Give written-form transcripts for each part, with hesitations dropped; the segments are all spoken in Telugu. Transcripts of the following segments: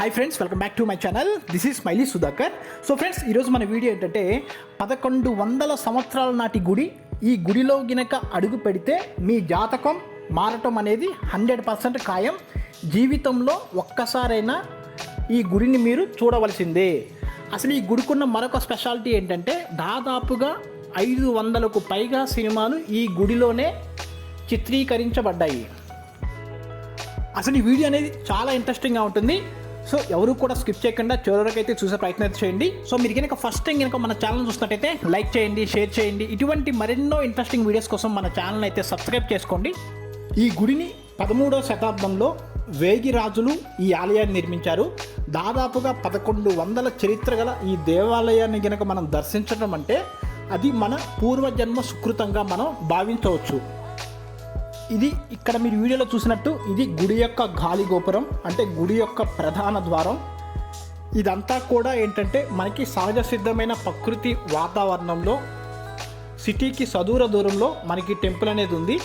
Hi friends, welcome back to my channel. This is smiley Sudhakar. So friends, ఈరోజు మన వీడియో ఏంటంటే 1100 సంవత్సరాల నాటి గుడి. ఈ గుడిలో గినక అడుగు పెడితే మీ జాతకం మారటం అనేది 100% ఖాయం. జీవితంలో ఒక్కసారైనా ఈ గుడిని మీరు చూడవలసిందే. అసలు ఈ గుడికున్న మరొక స్పెషాలిటీ ఏంటంటే దాదాపుగా 500కు పైగా సినిమాలు ఈ గుడిలోనే చిత్రీకరించబడ్డాయి. అసలు ఈ వీడియో అనేది చాలా ఇంట్రెస్టింగ్గా ఉంటుంది. సో ఎవరు కూడా స్కిప్ చేయకుండా చివరికైతే చూసే ప్రయత్నం అయితే చేయండి. సో మీరు కనుక ఫస్ట్ టైం కనుక మన ఛానల్ చూసినట్టయితే లైక్ చేయండి, షేర్ చేయండి. ఇటువంటి మరెన్నో ఇంట్రెస్టింగ్ వీడియోస్ కోసం మన ఛానల్ అయితే సబ్స్క్రైబ్ చేసుకోండి. ఈ గుడిని 13వ శతాబ్దంలో వేగి రాజులు ఈ ఆలయాన్ని నిర్మించారు. దాదాపుగా 1100 చరిత్ర గల ఈ దేవాలయాన్ని కనుక మనం దర్శించడం అంటే అది మన పూర్వజన్మ సుకృతంగా మనం భావించవచ్చు. ఇది ఇక్కడ మీరు వీడియోలో చూసినట్టు ఇది గుడి యొక్క గాలి గోపురం, అంటే గుడి యొక్క ప్రధాన ద్వారం. ఇదంతా కూడా ఏంటంటే మనకి సహజ సిద్ధమైన ప్రకృతి వాతావరణంలో సిటీకి సదూర దూరంలో మనకి టెంపుల్ అనేది ఉంది.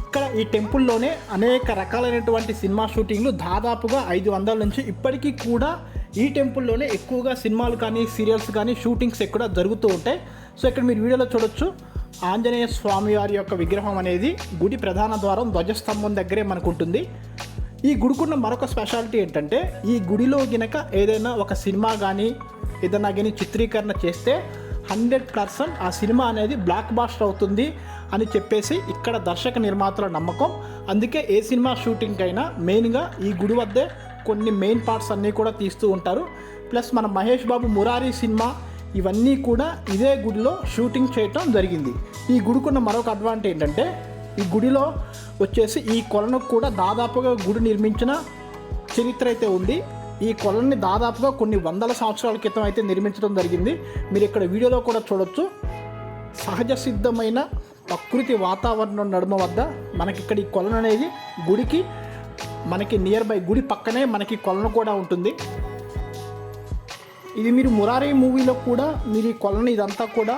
ఇక్కడ ఈ టెంపుల్లోనే అనేక రకాలైనటువంటి సినిమా షూటింగ్లు దాదాపుగా 500 నుంచి ఇప్పటికీ కూడా ఈ టెంపుల్లోనే ఎక్కువగా సినిమాలు కానీ సీరియల్స్ కానీ షూటింగ్స్ ఎక్కువ జరుగుతూ ఉంటాయి. సో ఇక్కడ మీరు వీడియోలో చూడొచ్చు, ఆంజనేయ స్వామి వారి యొక్క విగ్రహం అనేది గుడి ప్రధాన ద్వారం ధ్వజస్తంభం దగ్గరే మనకు ఉంటుంది. ఈ గుడికున్న మరొక స్పెషాలిటీ ఏంటంటే ఈ గుడిలో గినక ఏదైనా ఒక సినిమా కానీ ఏదైనా కానీ చిత్రీకరణ చేస్తే 100% ఆ సినిమా అనేది బ్లాక్ బాస్టర్ అవుతుంది అని చెప్పేసి ఇక్కడ దర్శక నిర్మాతల నమ్మకం. అందుకే ఏ సినిమా షూటింగ్ అయినా మెయిన్గా ఈ గుడి వద్దే కొన్ని మెయిన్ పార్ట్స్ అన్నీ కూడా తీస్తూ ఉంటారు. ప్లస్ మన మహేష్ బాబు మురారి సినిమా ఇవన్నీ కూడా ఇదే గుడిలో షూటింగ్ చేయటం జరిగింది. ఈ గుడికున్న మరొక అడ్వాంటేజ్ ఏంటంటే ఈ గుడిలో వచ్చేసి ఈ కొలను కూడా దాదాపుగా గుడి నిర్మించిన చరిత్ర అయితే ఉంది. ఈ కొలని దాదాపుగా కొన్ని 100 సంవత్సరాల క్రితం అయితే నిర్మించడం జరిగింది. మీరు ఇక్కడ వీడియోలో కూడా చూడొచ్చు. సహజ సిద్ధమైన ప్రకృతి వాతావరణం నడుమ వద్ద మనకి ఇక్కడ ఈ కొలను అనేది గుడికి మనకి నియర్ బై గుడి పక్కనే మనకి కొలను కూడా ఉంటుంది. ఇది మీరు మురారి మూవీలో కూడా మీరు ఈ కొలను ఇదంతా కూడా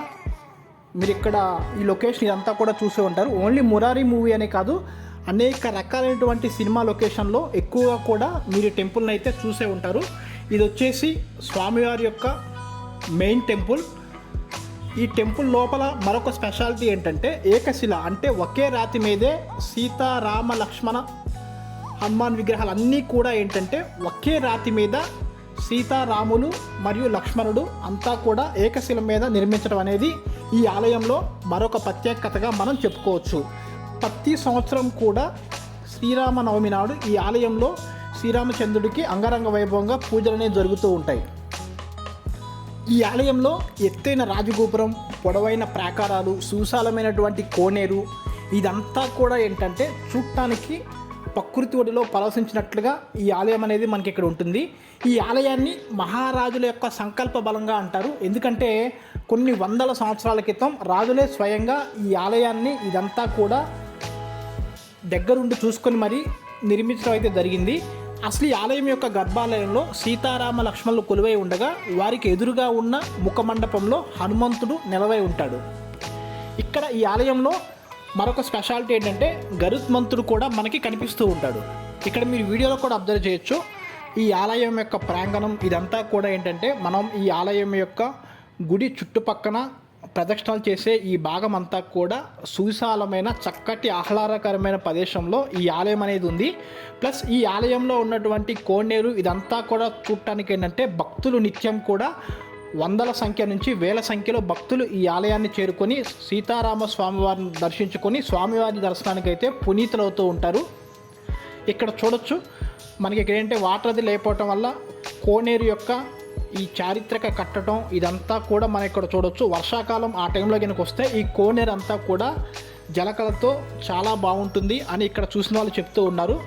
మీరు ఇక్కడ ఈ లొకేషన్ ఇదంతా కూడా చూసే ఉంటారు. ఓన్లీ మురారి మూవీ అనే కాదు, అనేక రకాలైనటువంటి సినిమా లొకేషన్లో ఎక్కువగా కూడా మీరు టెంపుల్ని అయితే చూసే ఉంటారు. ఇది వచ్చేసి స్వామివారి యొక్క మెయిన్ టెంపుల్. ఈ టెంపుల్ లోపల మరొక స్పెషాలిటీ ఏంటంటే ఏకశిల, అంటే ఒకే రాతి మీదే సీతా రామ లక్ష్మణ హనుమాన్ విగ్రహాలు అన్నీ కూడా ఏంటంటే ఒకే రాతి మీద సీతారాములు మరియు లక్ష్మణుడు అంతా కూడా ఏకశిల మీద నిర్మించడం అనేది ఈ ఆలయంలో మరొక ప్రత్యేకతగా మనం చెప్పుకోవచ్చు. ప్రతి సంవత్సరం కూడా శ్రీరామనవమి నాడు ఈ ఆలయంలో శ్రీరామచంద్రుడికి అంగరంగ వైభవంగా పూజలు అనేవి జరుగుతూ ఉంటాయి. ఈ ఆలయంలో ఎత్తైన రాజగోపురం, పొడవైన ప్రాకారాలు, సువిశాలమైనటువంటి కోనేరు ఇదంతా కూడా ఏంటంటే చూడటానికి ప్రకృతి ఒడిలో పరవశించినట్లుగా ఈ ఆలయం అనేది మనకి ఇక్కడ ఉంటుంది. ఈ ఆలయాన్ని మహారాజుల యొక్క సంకల్ప బలంగా అంటారు. ఎందుకంటే కొన్ని 100 సంవత్సరాల క్రితం రాజులే స్వయంగా ఈ ఆలయాన్ని ఇదంతా కూడా దగ్గరుండి చూసుకొని మరీ నిర్మించడం అయితే జరిగింది. అసలు ఈ ఆలయం యొక్క గర్భాలయంలో సీతారామ లక్ష్మణులు కొలువై ఉండగా వారికి ఎదురుగా ఉన్న ముఖమండపంలో హనుమంతుడు నిలవై ఉంటాడు. ఇక్కడ ఈ ఆలయంలో మరొక స్పెషాలిటీ ఏంటంటే గరుత్మంతుడు కూడా మనకి కనిపిస్తూ ఉంటాడు. ఇక్కడ మీరు వీడియోలో కూడా అబ్జర్వ్ చేయొచ్చు. ఈ ఆలయం యొక్క ప్రాంగణం ఇదంతా కూడా ఏంటంటే మనం ఈ ఆలయం యొక్క గుడి చుట్టుపక్కన ప్రదక్షిణలు చేసే ఈ భాగం అంతా కూడా సువిశాలమైన చక్కటి ఆహ్లాదకరమైన ప్రదేశంలో ఈ ఆలయం అనేది ఉంది. ప్లస్ ఈ ఆలయంలో ఉన్నటువంటి కోనేరు ఇదంతా కూడా చూడటానికి ఏంటంటే భక్తులు నిత్యం కూడా 100ల సంఖ్య నుంచి 1000ల సంఖ్యలో భక్తులు ఈ ఆలయాన్ని చేరుకొని సీతారామ స్వామివారిని దర్శించుకొని స్వామివారి దర్శనానికి అయితే పునీతులవుతూ ఉంటారు. ఇక్కడ చూడొచ్చు, మనకి ఇక్కడ ఏంటంటే వాటర్ అది లేకపోవటం వల్ల కోనేరు యొక్క ఈ చారిత్రక కట్టడం ఇదంతా కూడా మనం ఇక్కడ చూడొచ్చు. వర్షాకాలం ఆ టైంలో కనుక వస్తే ఈ కోనేరు అంతా కూడా జలకళతో చాలా బాగుంటుంది అని ఇక్కడ చూసిన వాళ్ళు చెప్తూ ఉన్నారు.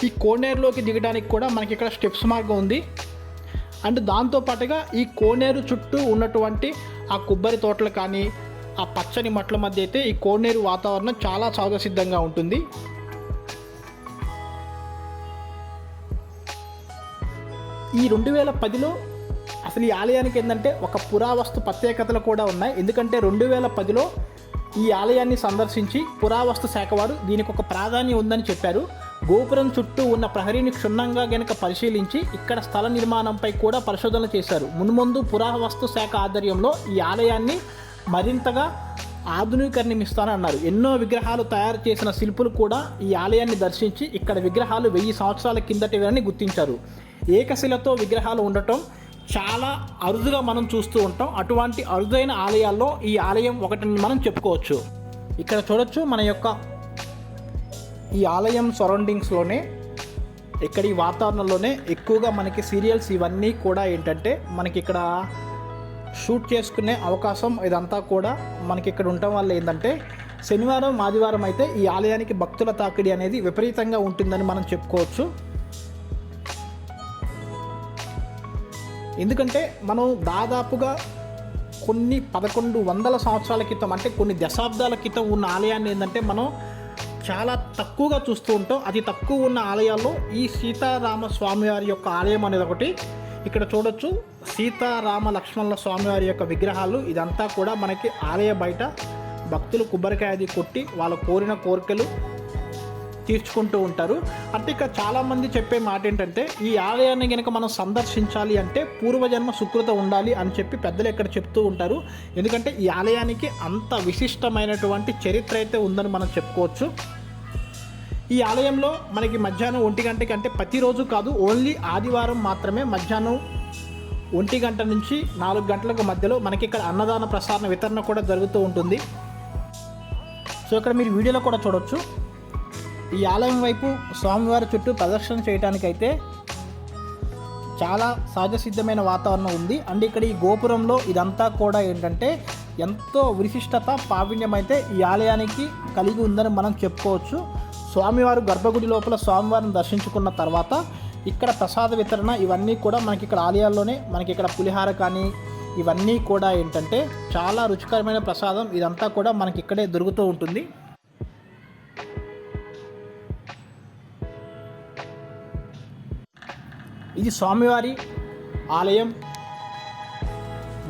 ఈ కోనేరులోకి దిగడానికి కూడా మనకి ఇక్కడ స్టెప్స్ మార్గం ఉంది. అండ్ దాంతోపాటుగా ఈ కోనేరు చుట్టూ ఉన్నటువంటి ఆ కొబ్బరి తోటలు కానీ ఆ పచ్చని మట్ల మధ్య అయితే ఈ కోనేరు వాతావరణం చాలా సహజసిద్ధంగా ఉంటుంది. ఈ 2010లో అసలు ఈ ఆలయానికి ఏంటంటే ఒక పురావస్తు ప్రత్యేకతలు కూడా ఉన్నాయి. ఎందుకంటే 2010లో ఈ ఆలయాన్ని సందర్శించి పురావస్తు శాఖ వారు దీనికి ఒక ప్రాధాన్యం ఉందని చెప్పారు. గోపురం చుట్టూ ఉన్న ప్రహరీని క్షుణ్ణంగా గనక పరిశీలించి ఇక్కడ స్థల నిర్మాణంపై కూడా పరిశోధనలు చేశారు. మున్ముందు పురావస్తు శాఖ ఆధ్వర్యంలో ఈ ఆలయాన్ని మరింతగా ఆధునీకరణిస్తానన్నారు. ఎన్నో విగ్రహాలు తయారు చేసిన శిల్పులు కూడా ఈ ఆలయాన్ని దర్శించి ఇక్కడ విగ్రహాలు 1000 సంవత్సరాల కిందటివని గుర్తించారు. ఏకశిలతో విగ్రహాలు ఉండటం చాలా అరుదుగా మనం చూస్తూ ఉంటాం. అటువంటి అరుదైన ఆలయాల్లో ఈ ఆలయం ఒకటిని మనం చెప్పుకోవచ్చు. ఇక్కడ చూడొచ్చు మన యొక్క ఈ ఆలయం సరౌండింగ్స్లోనే ఇక్కడ ఈ వాతావరణంలోనే ఎక్కువగా మనకి సీరియల్స్ ఇవన్నీ కూడా ఏంటంటే మనకి ఇక్కడ షూట్ చేసుకునే అవకాశం ఇదంతా కూడా మనకి ఇక్కడ ఉండటం వల్ల ఏంటంటే శనివారం ఆదివారం అయితే ఈ ఆలయానికి భక్తుల తాకిడి అనేది విపరీతంగా ఉంటుందని మనం చెప్పుకోవచ్చు. ఎందుకంటే మనం దాదాపుగా కొన్ని 1100 సంవత్సరాల క్రితం అంటే కొన్ని దశాబ్దాల క్రితం ఉన్న ఆలయాన్ని ఏంటంటే మనం చాలా తక్కువగా చూస్తూ ఉంటాం. అతి తక్కువ ఉన్న ఆలయాల్లో ఈ సీతారామ స్వామివారి యొక్క ఆలయం అనేది ఒకటి. ఇక్కడ చూడొచ్చు సీతారామ లక్ష్మణుల స్వామివారి యొక్క విగ్రహాలు. ఇదంతా కూడా మనకి ఆలయ బయట భక్తులు కొబ్బరికాయ అది కొట్టి వాళ్ళ కోరిన కోరికలు తీర్చుకుంటూ ఉంటారు. అంటే ఇక్కడ చాలామంది చెప్పే మాట ఏంటంటే ఈ ఆలయాన్ని కనుక మనం సందర్శించాలి అంటే పూర్వజన్మ సుకృత ఉండాలి అని చెప్పి పెద్దలు ఇక్కడ చెప్తూ ఉంటారు. ఎందుకంటే ఈ ఆలయానికి అంత విశిష్టమైనటువంటి చరిత్ర అయితే ఉందని మనం చెప్పుకోవచ్చు. ఈ ఆలయంలో మనకి మధ్యాహ్నం 1 గంటకి అంటే ప్రతిరోజు కాదు, ఓన్లీ ఆదివారం మాత్రమే మధ్యాహ్నం 1 గంట నుంచి 4 గంటలకు మధ్యలో మనకి ఇక్కడ అన్నదాన ప్రసాద వితరణ కూడా జరుగుతూ ఉంటుంది. సో ఇక్కడ మీరు వీడియోలో కూడా చూడొచ్చు. ఈ ఆలయం వైపు స్వామివారి చుట్టూ ప్రదర్శన చేయడానికైతే చాలా సహజ సిద్ధమైన వాతావరణం ఉంది. అండ్ ఇక్కడ ఈ గోపురంలో ఇదంతా కూడా ఏంటంటే ఎంతో విశిష్టత ప్రావీణ్యం అయితే ఈ ఆలయానికి కలిగి ఉందని మనం చెప్పుకోవచ్చు. స్వామివారు గర్భగుడి లోపల స్వామివారిని దర్శించుకున్న తర్వాత ఇక్కడ ప్రసాద వితరణ ఇవన్నీ కూడా మనకి ఇక్కడ ఆలయాల్లోనే మనకి ఇక్కడ పులిహార కానీ ఇవన్నీ కూడా ఏంటంటే చాలా రుచికరమైన ప్రసాదం ఇదంతా కూడా మనకి ఇక్కడే దొరుకుతూ ఉంటుంది. ఇది స్వామివారి ఆలయం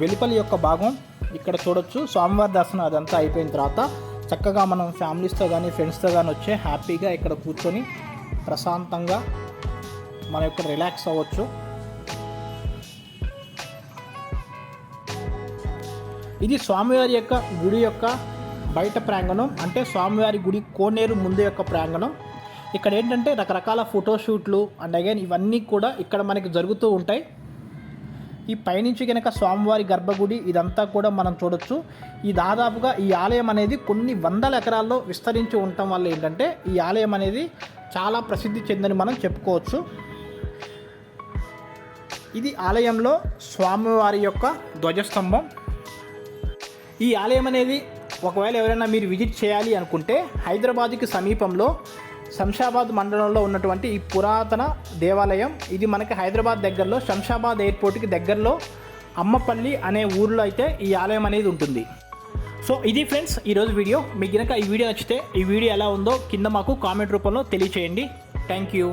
వెలుపలి యొక్క భాగం. ఇక్కడ చూడొచ్చు స్వామివారి దర్శనం అదంతా అయిపోయిన తర్వాత చక్కగా మనం ఫ్యామిలీస్తో కానీ ఫ్రెండ్స్తో కానీ వచ్చి హ్యాపీగా ఇక్కడ కూర్చొని ప్రశాంతంగా మన యొక్క రిలాక్స్ అవ్వచ్చు. ఇది స్వామివారి యొక్క గుడి యొక్క బయట ప్రాంగణం, అంటే స్వామివారి గుడి కోనేరు ముందు యొక్క ప్రాంగణం. ఇక్కడ ఏంటంటే రకరకాల ఫోటోషూట్లు అండ్ అగైన్ ఇవన్నీ కూడా ఇక్కడ మనకి జరుగుతూ ఉంటాయి. ఈ పైనుంచి కనుక స్వామివారి గర్భగుడి ఇదంతా కూడా మనం చూడొచ్చు. ఈ దాదాపుగా ఈ ఆలయం అనేది కొన్ని వందల ఎకరాల్లో విస్తరించి ఉండటం వల్ల ఏంటంటే ఈ ఆలయం అనేది చాలా ప్రసిద్ధి చెందని మనం చెప్పుకోవచ్చు. ఇది ఆలయంలో స్వామివారి యొక్క ధ్వజస్తంభం. ఈ ఆలయం అనేది ఒకవేళ ఎవరైనా మీరు విజిట్ చేయాలి అనుకుంటే హైదరాబాద్కి సమీపంలో శంషాబాద్ మండలంలో ఉన్నటువంటి ఈ పురాతన దేవాలయం. ఇది మనకి హైదరాబాద్ దగ్గరలో శంషాబాద్ ఎయిర్పోర్ట్కి దగ్గరలో అమ్మపల్లి అనే ఊరిలో అయితే ఈ ఆలయం అనేది ఉంటుంది. సో ఇది ఫ్రెండ్స్ ఈరోజు వీడియో. మీకు కనుక ఈ వీడియో నచ్చితే ఈ వీడియో ఎలా ఉందో కింద మాకు కామెంట్ రూపంలో తెలియచేయండి. Thank you.